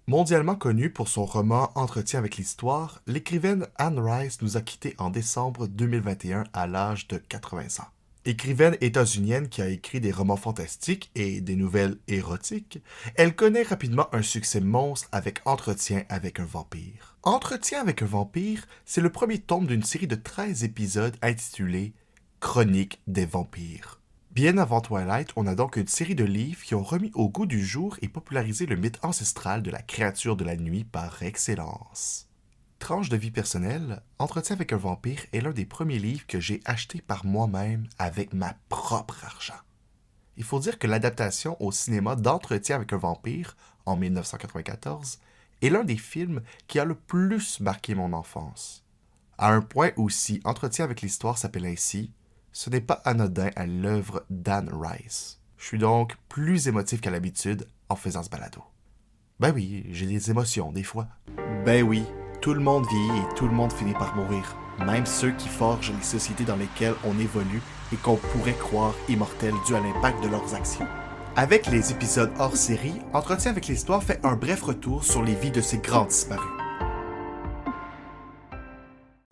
Mondialement connue pour son roman Entretien avec l'histoire, l'écrivaine Anne Rice nous a quittés en décembre 2021 à l'âge de 80 ans. Écrivaine états-unienne qui a écrit des romans fantastiques et des nouvelles érotiques, elle connaît rapidement un succès monstre avec Entretien avec un vampire. Entretien avec un vampire, c'est le premier tome d'une série de 13 épisodes intitulée Chronique des vampires. Bien avant Twilight, on a donc une série de livres qui ont remis au goût du jour et popularisé le mythe ancestral de la créature de la nuit par excellence. Tranche de vie personnelle, Entretien avec un vampire est l'un des premiers livres que j'ai acheté par moi-même avec ma propre argent. Il faut dire que l'adaptation au cinéma d'Entretien avec un vampire, en 1994, est l'un des films qui a le plus marqué mon enfance. À un point où si Entretien avec l'histoire s'appelle ainsi, ce n'est pas anodin à l'œuvre d'Anne Rice. Je suis donc plus émotif qu'à l'habitude en faisant ce balado. Ben oui, j'ai des émotions des fois. Ben oui, tout le monde vieillit et tout le monde finit par mourir. Même ceux qui forgent les sociétés dans lesquelles on évolue et qu'on pourrait croire immortels dû à l'impact de leurs actions. Avec les épisodes hors série, Entretien avec l'histoire fait un bref retour sur les vies de ces grands disparus.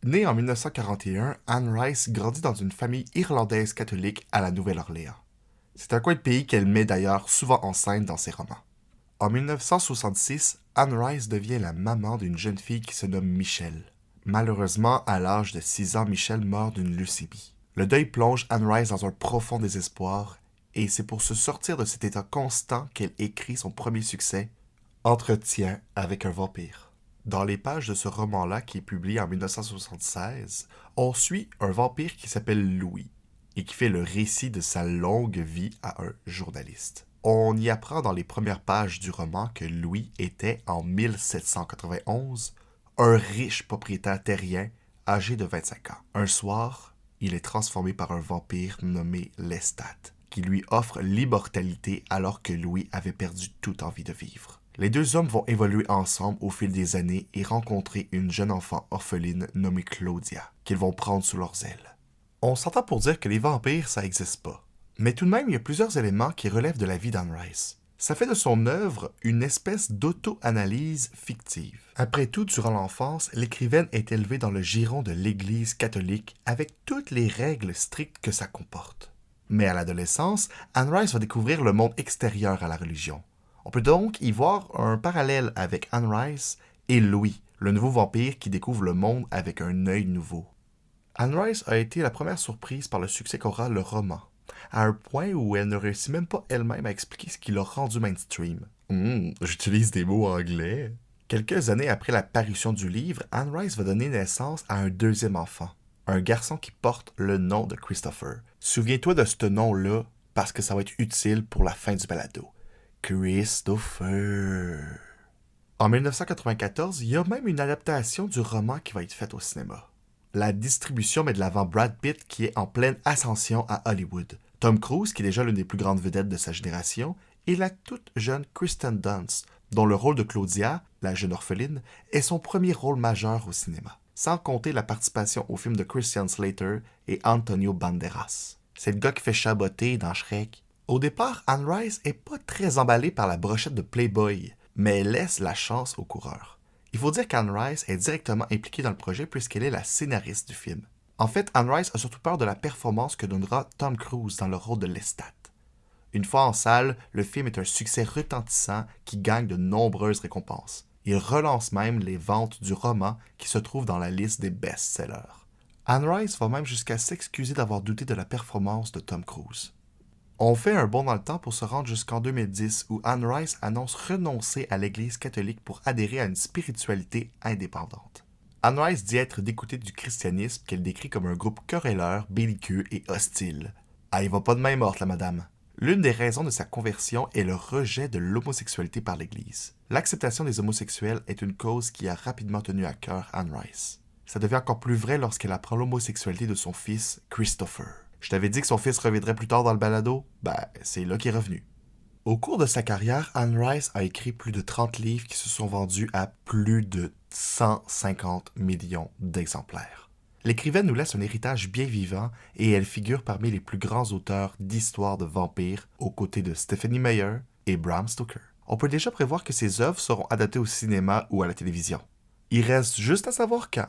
Née en 1941, Anne Rice grandit dans une famille irlandaise catholique à la Nouvelle-Orléans. C'est un coin de pays qu'elle met d'ailleurs souvent en scène dans ses romans. En 1966, Anne Rice devient la maman d'une jeune fille qui se nomme Michelle. Malheureusement, à l'âge de 6 ans, Michelle meurt d'une leucémie. Le deuil plonge Anne Rice dans un profond désespoir, et c'est pour se sortir de cet état constant qu'elle écrit son premier succès, Entretien avec un vampire. Dans les pages de ce roman-là, qui est publié en 1976, on suit un vampire qui s'appelle Louis et qui fait le récit de sa longue vie à un journaliste. On y apprend dans les premières pages du roman que Louis était, en 1791, un riche propriétaire terrien âgé de 25 ans. Un soir, il est transformé par un vampire nommé Lestat, qui lui offre l'immortalité alors que Louis avait perdu toute envie de vivre. Les deux hommes vont évoluer ensemble au fil des années et rencontrer une jeune enfant orpheline nommée Claudia, qu'ils vont prendre sous leurs ailes. On s'entend pour dire que les vampires, ça n'existe pas. Mais tout de même, il y a plusieurs éléments qui relèvent de la vie d'Anne Rice. Ça fait de son œuvre une espèce d'auto-analyse fictive. Après tout, durant l'enfance, l'écrivaine est élevée dans le giron de l'Église catholique avec toutes les règles strictes que ça comporte. Mais à l'adolescence, Anne Rice va découvrir le monde extérieur à la religion. On peut donc y voir un parallèle avec Anne Rice et Louis, le nouveau vampire qui découvre le monde avec un œil nouveau. Anne Rice a été la première surprise par le succès qu'aura le roman, à un point où elle ne réussit même pas elle-même à expliquer ce qui l'a rendu mainstream. J'utilise des mots anglais. Quelques années après la parution du livre, Anne Rice va donner naissance à un deuxième enfant, un garçon qui porte le nom de Christopher. Souviens-toi de ce nom-là parce que ça va être utile pour la fin du balado. Christopher. En 1994, il y a même une adaptation du roman qui va être faite au cinéma. La distribution met de l'avant Brad Pitt qui est en pleine ascension à Hollywood, Tom Cruise qui est déjà l'une des plus grandes vedettes de sa génération, et la toute jeune Kristen Dunst, dont le rôle de Claudia, la jeune orpheline, est son premier rôle majeur au cinéma, sans compter la participation au film de Christian Slater et Antonio Banderas. C'est le gars qui fait chaboter dans Shrek. Au départ, Anne Rice est pas très emballée par la brochette de Playboy, mais elle laisse la chance au coureur. Il faut dire qu'Anne Rice est directement impliquée dans le projet puisqu'elle est la scénariste du film. En fait, Anne Rice a surtout peur de la performance que donnera Tom Cruise dans le rôle de Lestat. Une fois en salle, le film est un succès retentissant qui gagne de nombreuses récompenses. Il relance même les ventes du roman qui se trouve dans la liste des best-sellers. Anne Rice va même jusqu'à s'excuser d'avoir douté de la performance de Tom Cruise. On fait un bond dans le temps pour se rendre jusqu'en 2010 où Anne Rice annonce renoncer à l'Église catholique pour adhérer à une spiritualité indépendante. Anne Rice dit être dégoûtée du christianisme qu'elle décrit comme un groupe querelleur, belliqueux et hostile. Ah, il va pas de main morte, la madame. L'une des raisons de sa conversion est le rejet de l'homosexualité par l'Église. L'acceptation des homosexuels est une cause qui a rapidement tenu à cœur Anne Rice. Ça devient encore plus vrai lorsqu'elle apprend l'homosexualité de son fils, Christopher. Je t'avais dit que son fils reviendrait plus tard dans le balado? Ben, c'est là qu'il est revenu. Au cours de sa carrière, Anne Rice a écrit plus de 30 livres qui se sont vendus à plus de 150 millions d'exemplaires. L'écrivaine nous laisse un héritage bien vivant et elle figure parmi les plus grands auteurs d'histoires de vampires aux côtés de Stephenie Meyer et Bram Stoker. On peut déjà prévoir que ses œuvres seront adaptées au cinéma ou à la télévision. Il reste juste à savoir quand.